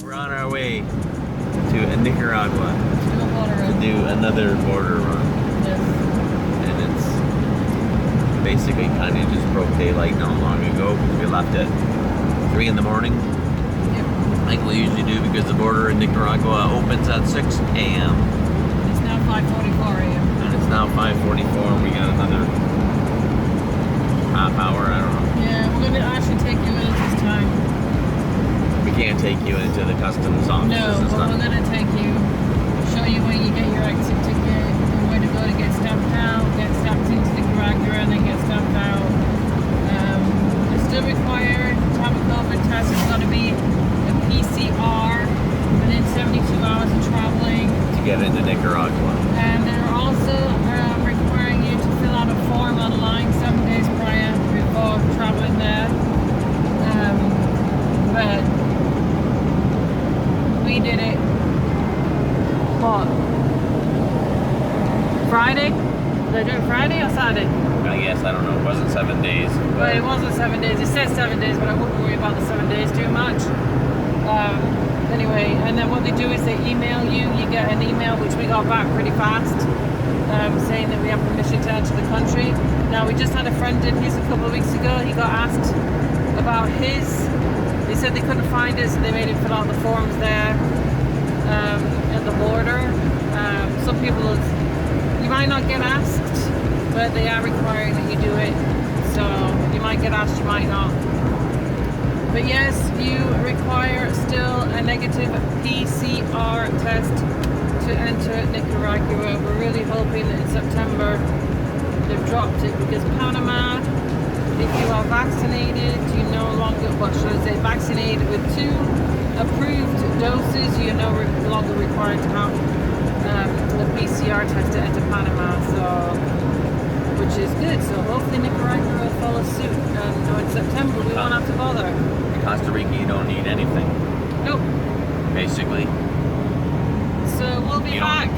We're on our way to Nicaragua to do another border run. Yes. And it's basically kind of just broke daylight not long ago because we left at 3 in the morning. Yep. Like we usually do because the border in Nicaragua opens at 6 a.m. It's now 5:44 a.m. And it's now 5:44 and we got another half hour, I don't know. Yeah, we're going to actually take you into this time. We can't take you into the customs office. No, but we're going to take you, show you where you get your exit ticket, and where to go to get stamped out, get stamped into Nicaragua, and then get stamped out. It's still required to have a COVID test. It's got to be a PCR within 72 hours of traveling. To get into Nicaragua. And they're also requiring you to fill out a form online 7 days prior before traveling there. But we did it, what, Friday? Did I do it Friday or Saturday? I guess, I don't know, it wasn't 7 days. Well, it wasn't 7 days. It said 7 days, but I wouldn't worry about the 7 days too much. Anyway, and then what they do is they email you. You get an email, which we got back pretty fast, saying that we have permission to enter the country. Now, we just had a friend in his a couple of weeks ago. He got asked about his. They said they couldn't find it, so they made him fill out the forms there at the border. Some people, you might not get asked, but they are requiring that you do it. So you might get asked, you might not. But yes, you require still a negative PCR test to enter Nicaragua. We're really hoping that in September they've dropped it because Panama, if you are vaccinated, you no longer, what should I say, vaccinated with 2 approved doses, you're no longer required to have the PCR test to enter Panama, so, which is good. So hopefully Nicaragua will follow suit. And in September we won't have to bother. In Costa Rica, you don't need anything. Nope. Basically. So we'll be back.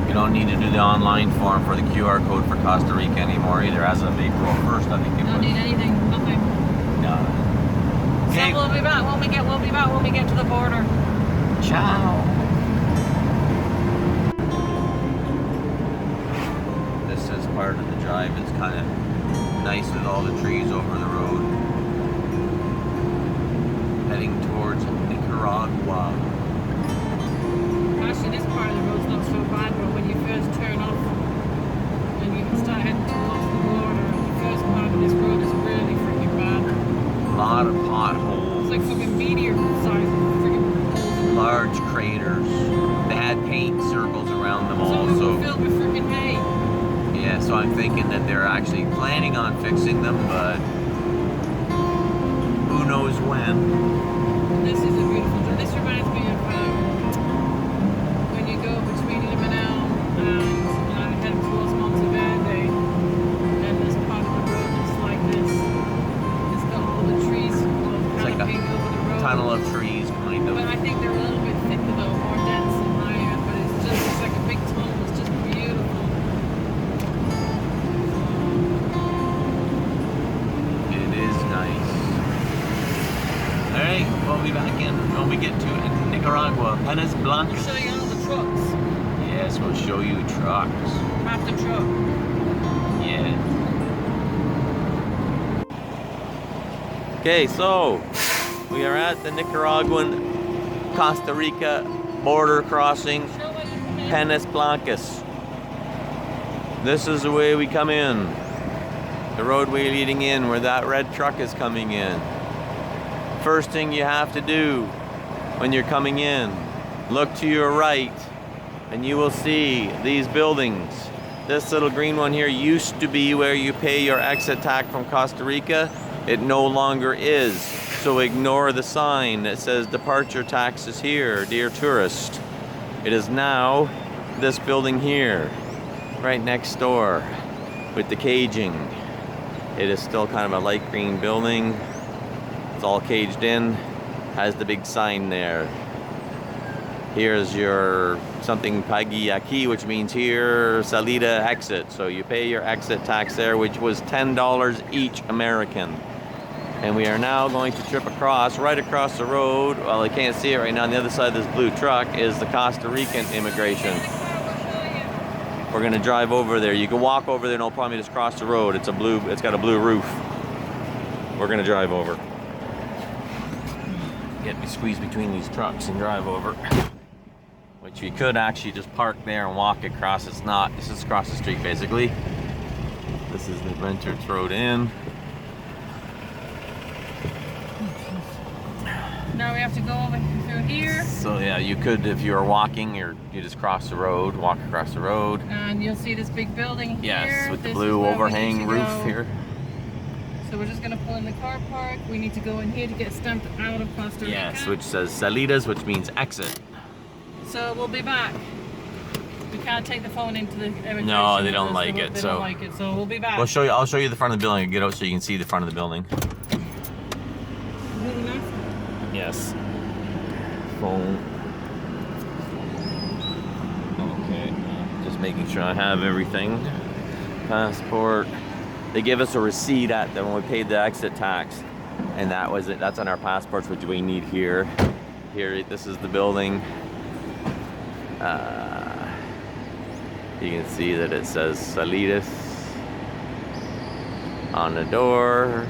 You don't need to do the online form for the QR code for Costa Rica anymore either. As of April 1st, I think it Don't was. need anything, nothing. No. Okay. So we'll be back when we get to the border. Ciao. This is part of the drive. It's kind of nice with all the trees over the road. Heading towards Nicaragua. Actually, this part of the road's not so bad, but when you first turn off and you start heading towards the border, the first part of this road is really freaking bad. A lot of potholes. It's like fucking meteor size freaking holes. Large craters. They had paint circles around them Some of them also. were filled with freaking hay. Yeah, so I'm thinking that they're actually planning on fixing them, but who knows when. This is a beautiful drive. This reminds me of when you go between Limonel and head towards Monteverde, and there's part of the road that's like this. It's got all the trees It's like canopying over the a road. tunnel of trees, kind of. But I think they're a little bit thicker though, more dense and higher, but it's like a big tunnel. It's just beautiful. It is nice. Alright, we'll be back in when we get to Nicaragua. Penas I'll Blancas. show you all the trucks. Yes, we'll show you trucks. Half the truck. Yeah. Okay, so we are at the Nicaraguan Costa Rica border crossing, Show what you can. Penas Blancas. This is the way we come in. The roadway leading in where that red truck is coming in. First thing you have to do when you're coming in, look to your right and you will see these buildings. This little green one here used to be where you pay your exit tax from Costa Rica. It no longer is. So ignore the sign that says departure tax is here, dear tourist. It is now this building here, right next door with the caging. It is still kind of a light green building. It's all caged in, has the big sign there. Here's your something pagi aquí, which means here, salida, exit. So you pay your exit tax there, which was $10 each American. And we are now going to trip across, right across the road. Well, I can't see it right now. On the other side of this blue truck is the Costa Rican immigration. We're gonna drive over there. You can walk over there, no problem. You just cross the road. It's got a blue roof. We're gonna drive over. Get me squeezed between these trucks and drive over. Which you could actually just park there and walk across. It's not. This is across the street basically. This is the Renter's Road in. Now we have to go over through here. So yeah, you could, if you were walking, or you just cross the road, walk across the road. And you'll see this big building here. Yes, with the blue overhang roof here. So we're just gonna pull in the car park. We need to go in here to get stamped out of Costa Rica. Yes, which says salidas, which means exit. So we'll be back. We can't take the phone into the immigration. No, they don't like it. They don't like it, so we'll be back. We'll show you. I'll show you the front of the building and get out so you can see the front of the building. Really nice. Yes. Phone. Okay. Just making sure I have everything. Passport. They give us a receipt at when we paid the exit tax, and that was it. That's on our passports, which we need here. Here, this is the building. You can see that it says Salidas on the door.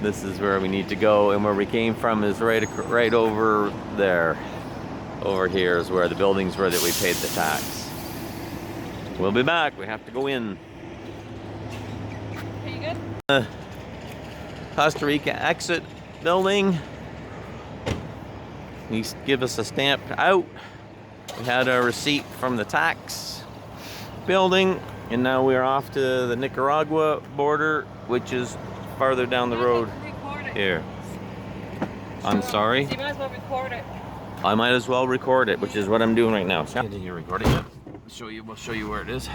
This is where we need to go, and where we came from is right over there. Over here is where the buildings were that we paid the tax. We'll be back. We have to go in. Are you good? Costa Rica exit building. He give us a stamp out. We had a receipt from the tax building, and now we're off to the Nicaragua border, which is farther down the road here. I'm sorry. So you might as well record it. I might as well record it, which is what I'm doing right now. So continue recording it. We'll show you where it is.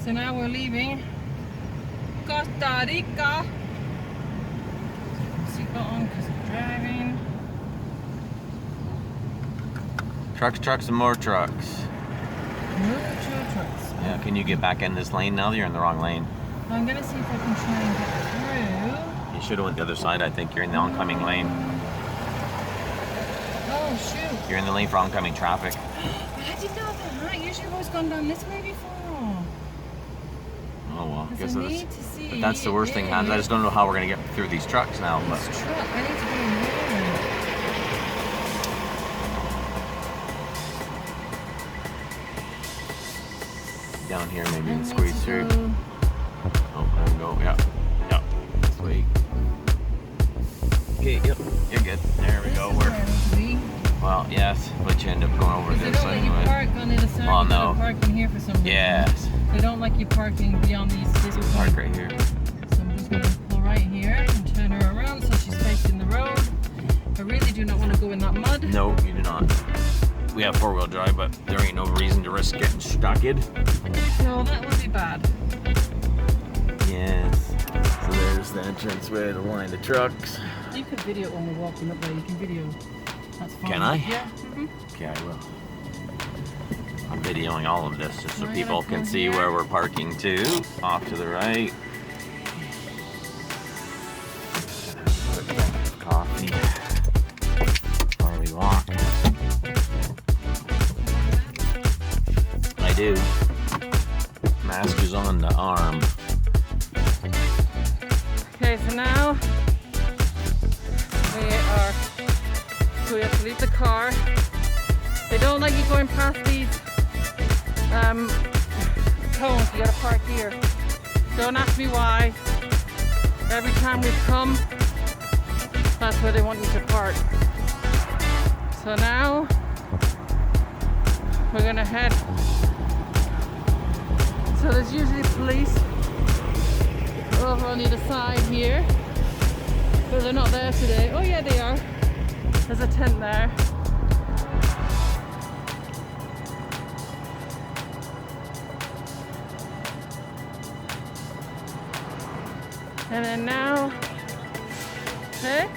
So now we're leaving Costa Rica. Seatbelt on because I'm driving. Trucks, and more trucks. Trucks. Yeah, can you get back in this lane now? You're in the wrong lane. I'm gonna see if I can try and get through. You should have went the other side. I think you're in the oncoming lane. Oh shoot! You're in the lane for oncoming traffic. I didn't know that. Usually I've always gone down this way before. Oh well, I guess I need to see. but that's the worst thing, Hans. I just don't know how we're gonna get through these trucks now. But This truck, I need to be in there. down here, maybe you can squeeze through. Oh, there we go. Yeah. This way. Okay. Yep. You're good. There we go. Well, yes, but you end up going over They this don't let you park on the other side. Oh, You no. gotta park in here for some reason. Yes. They don't like you parking beyond this Park point. right here. So I'm just gonna pull right here and turn her around so she's facing the road. I really do not want to go in that mud. No, you do not. We have four-wheel drive, but there ain't no reason to risk getting stuck in. No, that would be bad. Yes. So there's the entrance way to line the trucks. You can video when we're walking up there. You can video. That's fine. Can I? Yeah. Okay, I will. I'm videoing all of this just so Oh, people yeah, can right see here. where we're parking too. Off to the right. Coffee. While we walk. I do. Mask is on the arm. Okay, so now we have to leave the car. They don't like you going past these cones. You gotta park here. Don't ask me why. Every time we've come, that's where they want you to park. So now we're gonna head. So there's usually police over on the other side here, but they're not there today. Oh yeah, they are. There's a tent there. And then now, hey?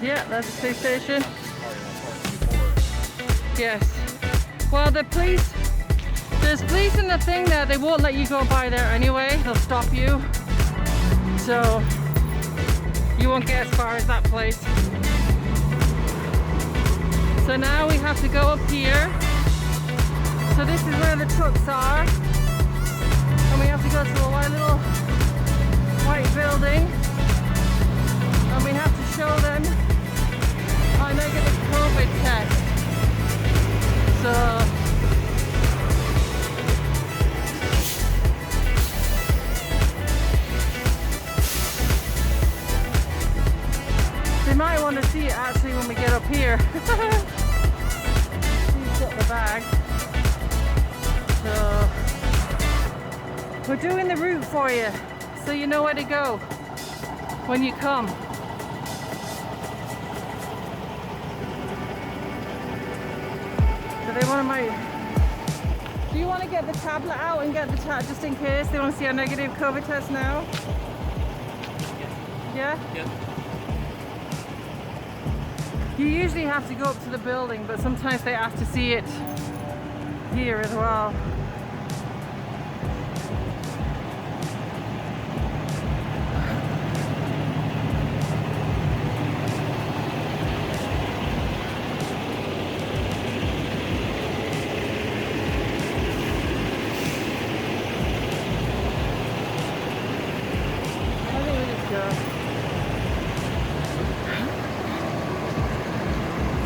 Yeah, that's the police station. Yes. Well, the police There's police in the thing that they won't let you go by there anyway. They'll stop you. So you won't get as far as that place. So now we have to go up here. So this is where the trucks are. And we have to go to a little white building. And we have to show them our negative COVID test. So they might want to see it actually when we get up here. He's got the bag. So we're doing the route for you, so you know where to go when you come. So they want to do you want to get the tablet out and get the just in case they want to see our negative COVID test now? Yeah? Yeah. You usually have to go up to the building, but sometimes they ask to see it here as well.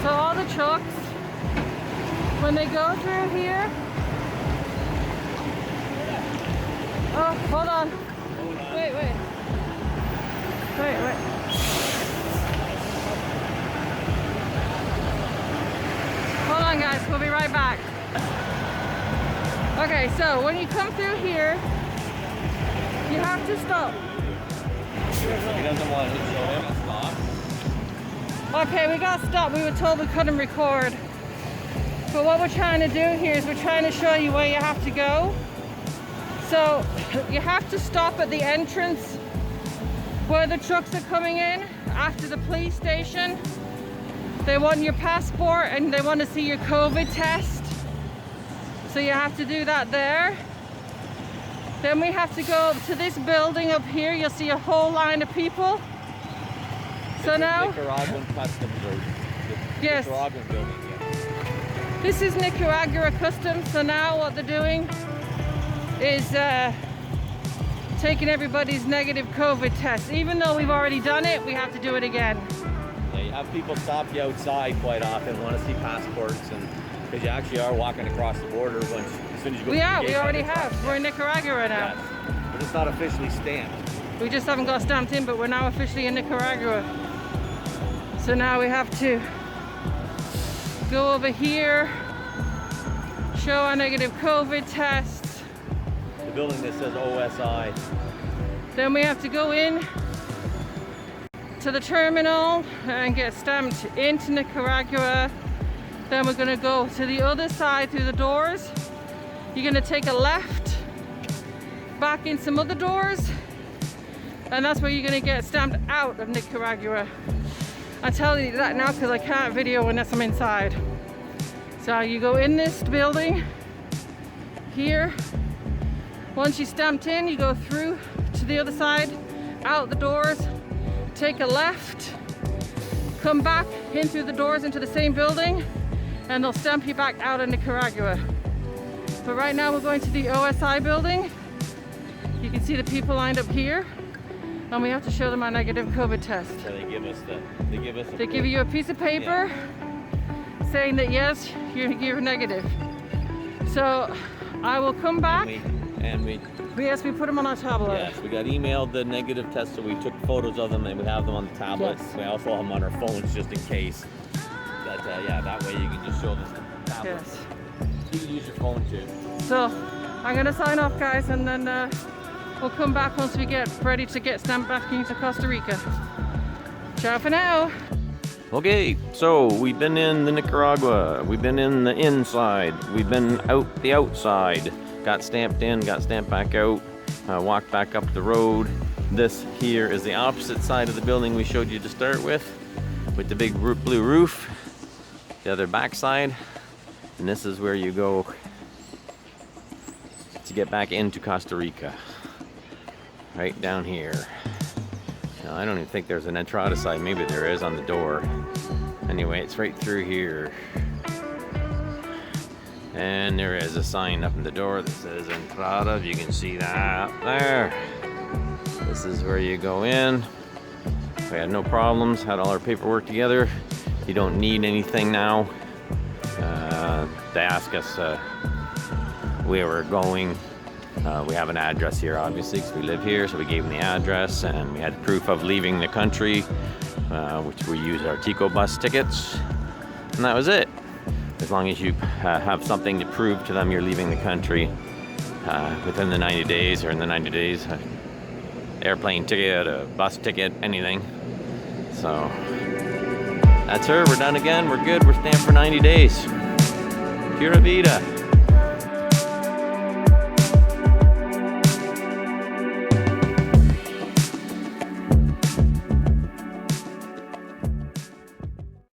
So all the trucks, when they go through here, oh, hold on. Wait. Hold on guys, we'll be right back. Okay, so when you come through here, you have to stop. He doesn't want to show him a stop. Okay, we got stopped. We were told we couldn't record. But what we're trying to do here is we're trying to show you where you have to go. So you have to stop at the entrance where the trucks are coming in after the police station. They want your passport and they want to see your COVID test. So you have to do that there. Then we have to go to this building up here. You'll see a whole line of people. So now, Nicaraguan customs road. Yes. Nicaraguan building, yeah. This is Nicaragua customs. So now what they're doing is taking everybody's negative COVID test. Even though we've already done it, we have to do it again. Yeah, you have people stop you outside quite often, want to see passports, and because you actually are walking across the border as soon as you go. We already have. We're in Nicaragua now. Yes. But it's not officially stamped. We just haven't got stamped in, but we're now officially in Nicaragua. So now we have to go over here, show our negative COVID tests. The building that says OSI. Then we have to go in to the terminal and get stamped into Nicaragua. Then we're gonna go to the other side through the doors. You're gonna take a left, back in some other doors, and that's where you're gonna get stamped out of Nicaragua. I tell you that now because I can't video unless I'm inside. So you go in this building here. Once you're stamped in, you go through to the other side, out the doors, take a left, come back in through the doors into the same building, and they'll stamp you back out of Nicaragua. But right now we're going to the OSI building. You can see the people lined up here, and we have to show them our negative COVID test. So they give you a piece of paper saying that yes, you're negative. So I will come back. Yes, we put them on our tablet. Yes, we got emailed the negative test, so we took photos of them and we have them on the tablets. Yes. We also have them on our phones just in case. But yeah, that way you can just show them the tablet. Yes. You can use your phone too. So I'm gonna sign off, guys, and then we'll come back once we get ready to get stamped back into Costa Rica. Ciao for now. Okay, so we've been in the Nicaragua, we've been in the inside, we've been out the outside, got stamped in, got stamped back out, walked back up the road. This here is the opposite side of the building we showed you to start with the big blue roof, the other back side, and this is where you go to get back into Costa Rica. Right down here. Now, I don't even think there's an entrada sign. Maybe there is on the door. Anyway, it's right through here. And there is a sign up in the door that says entrada. If you can see that up there. This is where you go in. We had no problems, had all our paperwork together. You don't need anything now. They asked us where we're going. We have an address here, obviously, because we live here, so we gave them the address, and we had proof of leaving the country, which we used our Tico bus tickets, and that was it. As long as you have something to prove to them you're leaving the country within the 90 days, or in the 90 days, airplane ticket, a bus ticket, anything. So that's her. We're done again. We're good. We're stamped for 90 days. Pura vida.